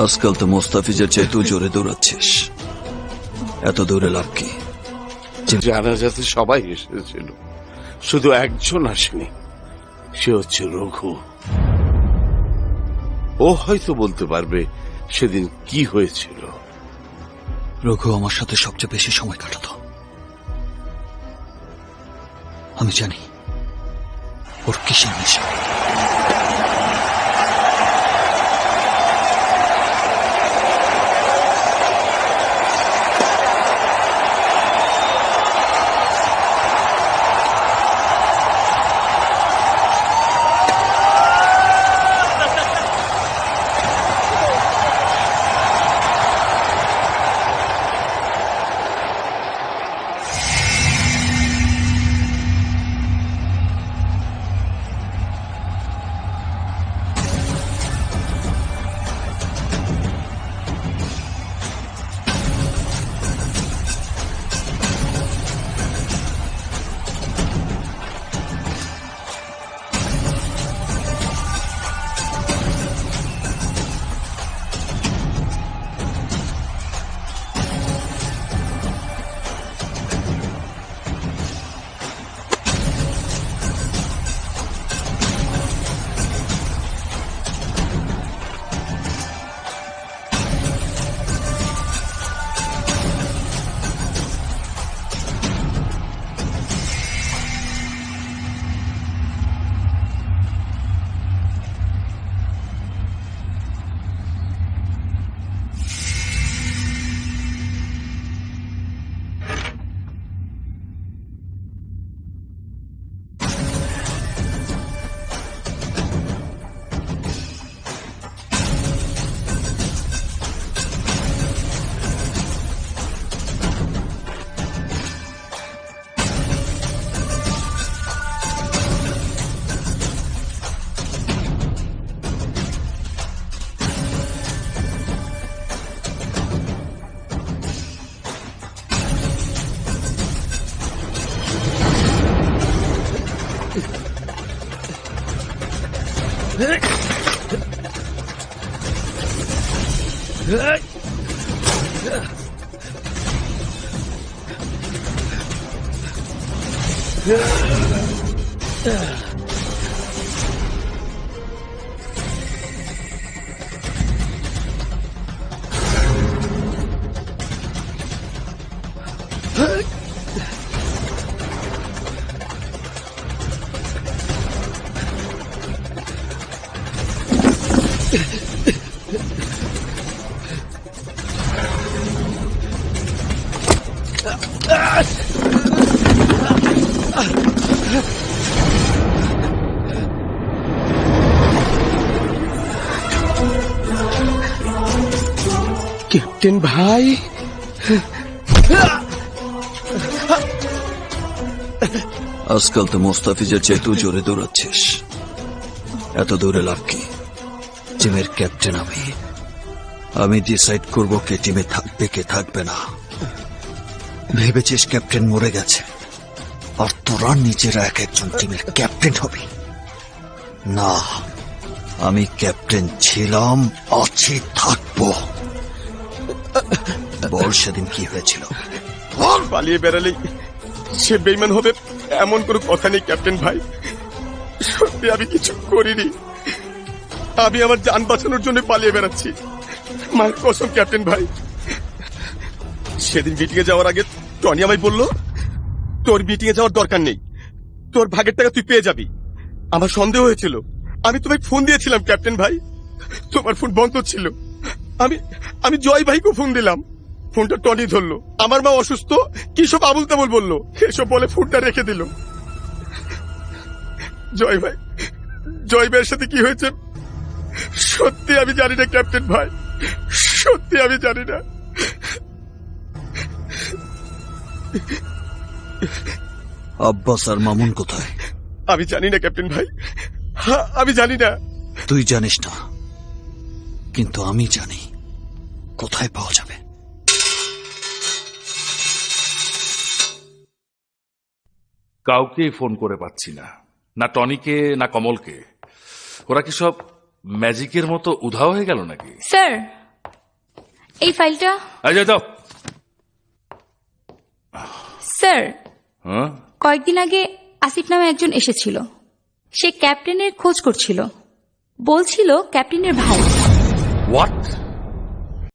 আজকাল তো মোস্তাফিজের চাইতেও জোরে দৌড়াচ্ছিস, এত দৌড়ে লাভ কি? জানাজাতে সবাই এসেছিল, শুধু একজন আসেনি, সে হচ্ছে রঘু। ও হয়তো বলতে পারবে সেদিন কি হয়েছিল। রঘু আমার সাথে সবচেয়ে বেশি সময় কাটাতো, আমি জানি ওর কিসের নেশা। ক্যাপ্টেন ভাই, আজকাল তো মোস্তাফিজের চাইতেও জোরে দৌড়াচ্ছিস, এত দৌড়ে লাভ কি? টিমের ক্যাপ্টেন আমি ডিসাইড করবো কে টিমে থাকবে কে থাকবে না। ভেবেছিস ক্যাপ্টেন মরে গেছে আর তোরা নিজেরা এক একজন টিমের ক্যাপ্টেন হবি? না, আমি ক্যাপ্টেন ছিলাম, আছি, থাকবো। বল সেদিন কি হয়েছিল? পালিয়ে বেড়ালেই সে বেইমান হবে এমন কোনো কথা নেই ক্যাপ্টেন ভাই। সত্যি আমি কিছু করিনি, আমি আমার জান বাঁচানোর জন্য পালিয়ে বেড়াচ্ছি, মায়ের কসম ক্যাপ্টেন ভাই। সেদিন মিটিং এ যাওয়ার আগে টনি আমায় বলল, তোর মিটিং এ যাওয়ার দরকার নেই, তোর ভাগের টাকা তুই পেয়ে যাবি। আমার সন্দেহ হয়েছিল, আমি তোমায় ফোন দিয়েছিলাম ক্যাপ্টেন ভাই, তোমার ফোন বন্ধ ছিল। আমি জয় ভাইকে ফোন দিলাম, ফোনটা টনি ধরলো। আমার মা অসুস্থ, কি সব আবুল তাবুল বললো, এসব বলে ফোনটা রেখে দিল। জয় ভাইয়ের সাথে কি হয়েছে সত্যি আমি জানি না ক্যাপ্টেন ভাই, সত্যি আমি জানি না। আব্বাস আর মামুন কোথায়? আমি জানি না ক্যাপ্টেন ভাই, আমি জানি না। তুই জানিস না, কিন্তু আমি জানি কোথায় পাওয়া যাবে। কাউকেই ফোন করে পাচ্ছি না, না টনিকে না কমলকে। ওরা কি সব ম্যাজিকের মতো উধাও হয়ে গেল নাকি? স্যার, এই ফাইলটা। যাও। স্যার, হ্যাঁ? কয়েকদিন আগে আসিফ নামে একজন এসেছিল। সে ক্যাপ্টেনের খোঁজ করছিল, বলছিল ক্যাপ্টেনের ভাই। হোয়াট?